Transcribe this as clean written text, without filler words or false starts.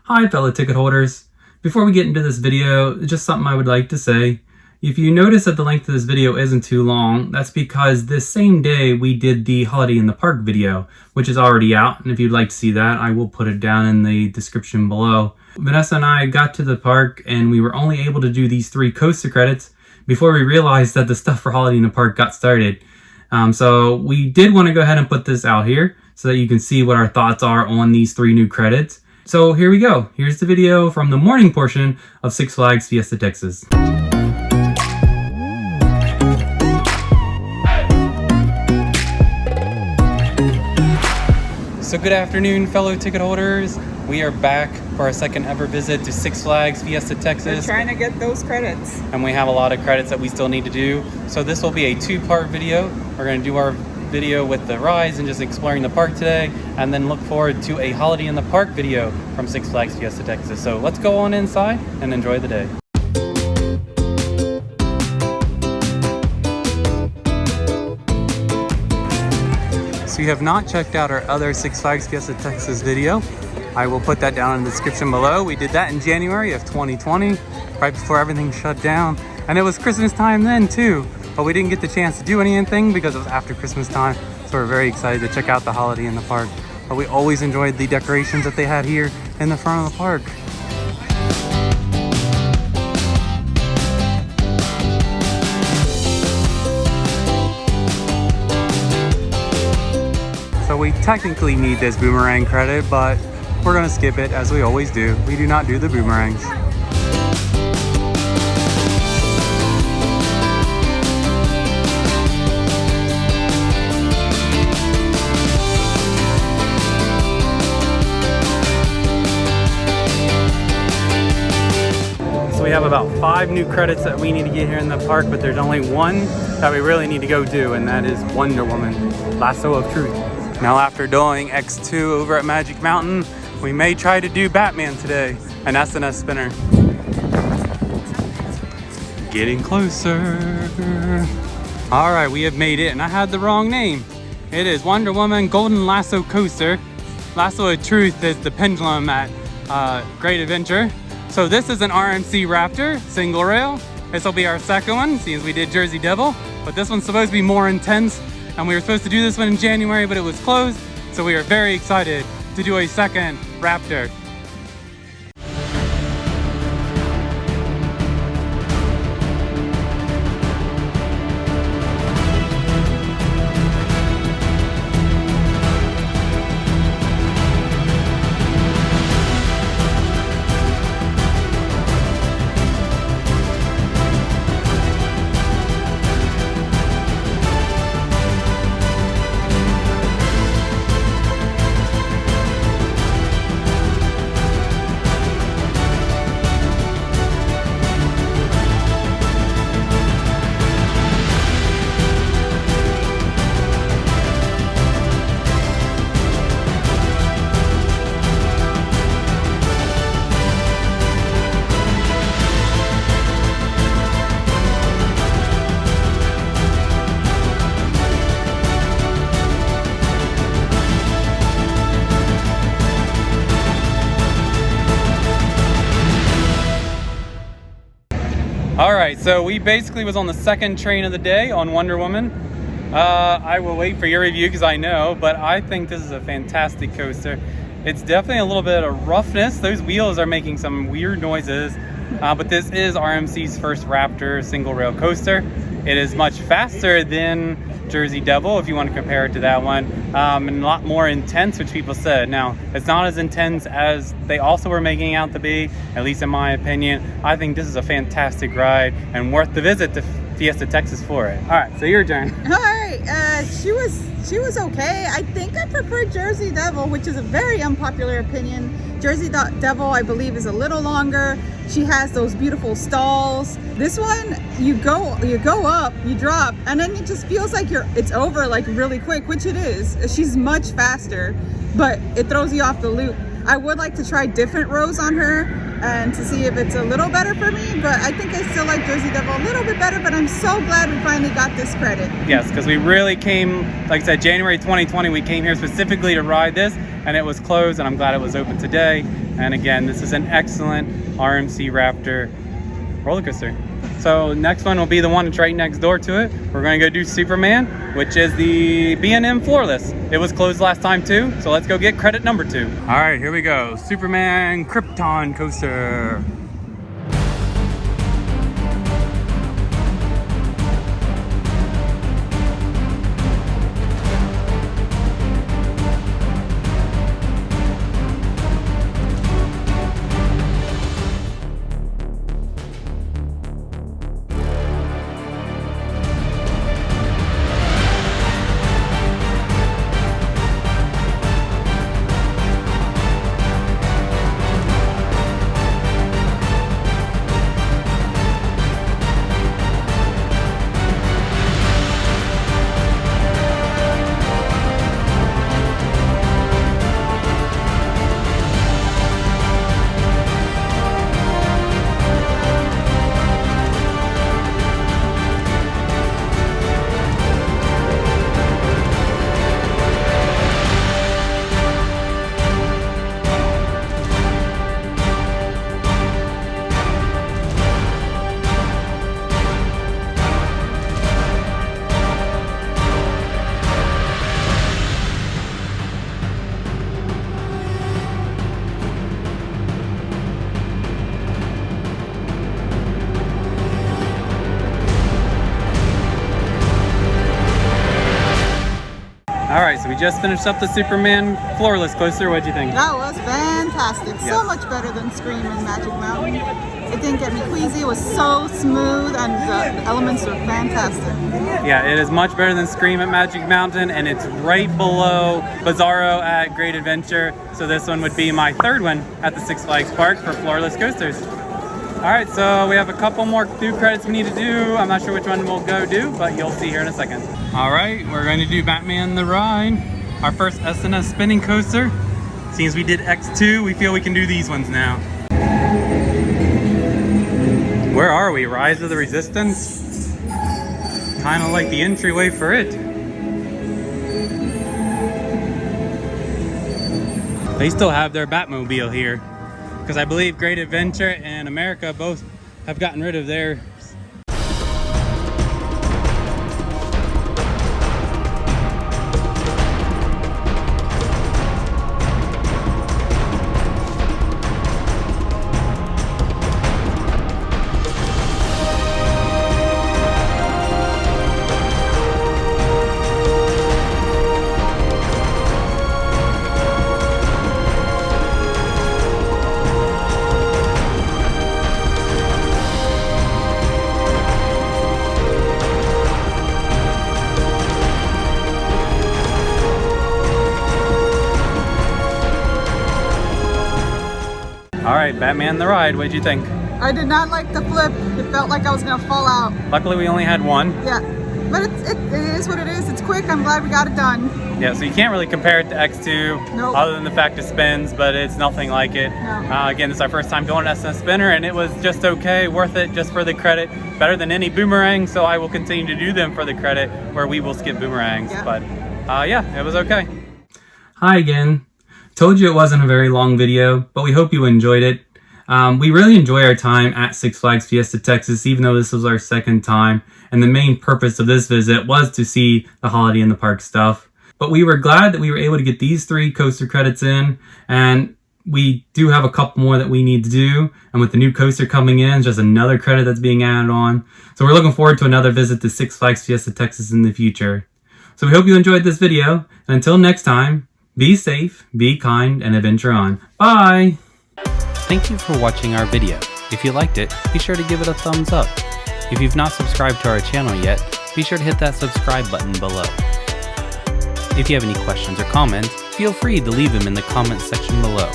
Hi fellow ticket holders. Before we get into this video, just something I would like to say. If you notice that the length of this video isn't too long, that's because this same day we did the Holiday in the Park video, which is already out, and if you'd like to see that, I will put it down in the description below. Vanessa and I got to the park and we were only able to do these 3 coaster credits before we realized that the stuff for Holiday in the Park got started. So we did want to go ahead and put this out here so that you can see what our thoughts are on these 3 new credits. So here we go. Here's the video from the morning portion of Six Flags Fiesta Texas. So good afternoon, fellow ticket holders. We are back for our second ever visit to Six Flags Fiesta Texas. We're trying to get those credits. And we have a lot of credits that we still need to do. So this will be a 2-part video. We're going to do our video with the rides and just exploring the park today, and then look forward to a Holiday in the Park video from Six Flags Fiesta Texas. So let's go on inside and enjoy the day. So you have not checked out our other Six Flags Fiesta Texas video. I will put that down in the description below. We did that in January of 2020, right before everything shut down. And it was Christmas time then too, but we didn't get the chance to do anything because it was after Christmas time. So we're very excited to check out the Holiday in the Park. But we always enjoyed the decorations that they had here in the front of the park. So we technically need this boomerang credit, but we're gonna skip it as we always do. We do not do the boomerangs. So we have about 5 new credits that we need to get here in the park, but there's only one that we really need to go do, and that is Wonder Woman Lasso of Truth. Now after doing X2 over at Magic Mountain, we may try to do Batman today, an S&S spinner. Getting closer. All right, we have made it, and I had the wrong name. It is Wonder Woman Golden Lasso Coaster. Lasso of Truth is the pendulum at Great Adventure. So this is an RMC Raptor, single rail. This will be our second one, since we did Jersey Devil, but this one's supposed to be more intense. And we were supposed to do this one in January, but it was closed. So we are very excited to do a second Raptor. All right, so we basically was on the second train of the day on Wonder Woman. I will wait for your review because I know, but I think this is a fantastic coaster. It's definitely a little bit of roughness. Those wheels are making some weird noises, but this is RMC's first Raptor single rail coaster. It is much faster than Jersey Devil, if you want to compare it to that one, and a lot more intense, which people said. Now, it's not as intense as they also were making out to be, at least in my opinion. I think this is a fantastic ride and worth the visit to Fiesta Texas for it. All right, so your turn. All right, she was okay. I think I prefer Jersey Devil, which is a very unpopular opinion. Jersey Devil, I believe, is a little longer. She has those beautiful stalls. This one, you go up, you drop, and then it just feels like it's over like really quick, which it is. She's much faster, but it throws you off the loop. I would like to try different rows on her and to see if it's a little better for me, but I think I still like Jersey Devil a little bit better, but I'm so glad we finally got this credit. Yes, because we really came, like I said, January 2020, we came here specifically to ride this, and it was closed, and I'm glad it was open today. And again, this is an excellent RMC Raptor roller coaster. So next one will be the one that's right next door to it. We're going to go do Superman, which is the B&M floorless. It was closed last time too, so let's go get credit number 2. All right, here we go. Superman Krypton coaster. All right, so we just finished up the Superman floorless coaster. What'd you think? That was fantastic. Yes. So much better than Scream and Magic Mountain. It didn't get me queasy. It was so smooth, and the elements were fantastic. Yeah, it is much better than Scream at Magic Mountain, and it's right below Bizarro at Great Adventure. So this one would be my 3rd one at the Six Flags Park for floorless coasters. All right, so we have a couple more do credits we need to do. I'm not sure which one we'll go do, but you'll see here in a second. All right, we're going to do Batman the Ride, our first S&S spinning coaster. Since we did X2, we feel we can do these ones now. Where are we? Rise of the Resistance? Kind of like the entryway for it. They still have their Batmobile here, because I believe Great Adventure and America both have gotten rid of theirs. All right, Batman the Ride, what'd you think? I did not like the flip. It felt like I was gonna fall out. Luckily, we only had one. Yeah, but it is what it is. It's quick. I'm glad we got it done. Yeah, so you can't really compare it to X2, Nope. other than the fact it spins, but it's nothing like it. No. Again, this is our first time going to S&S Spinner, and it was just okay, worth it just for the credit. Better than any boomerang, so I will continue to do them for the credit, where we will skip boomerangs. Yeah. But yeah, it was okay. Hi again. Told you it wasn't a very long video, but we hope you enjoyed it. We really enjoy our time at Six Flags Fiesta Texas, even though this was our 2nd time. And the main purpose of this visit was to see the Holiday in the Park stuff. But we were glad that we were able to get these 3 coaster credits in. And we do have a couple more that we need to do. And with the new coaster coming in, just another credit that's being added on. So we're looking forward to another visit to Six Flags Fiesta Texas in the future. So we hope you enjoyed this video. And until next time, be safe, be kind, and adventure on. Bye! Thank you for watching our video. If you liked it, be sure to give it a thumbs up. If you've not subscribed to our channel yet, be sure to hit that subscribe button below. If you have any questions or comments, feel free to leave them in the comments section below.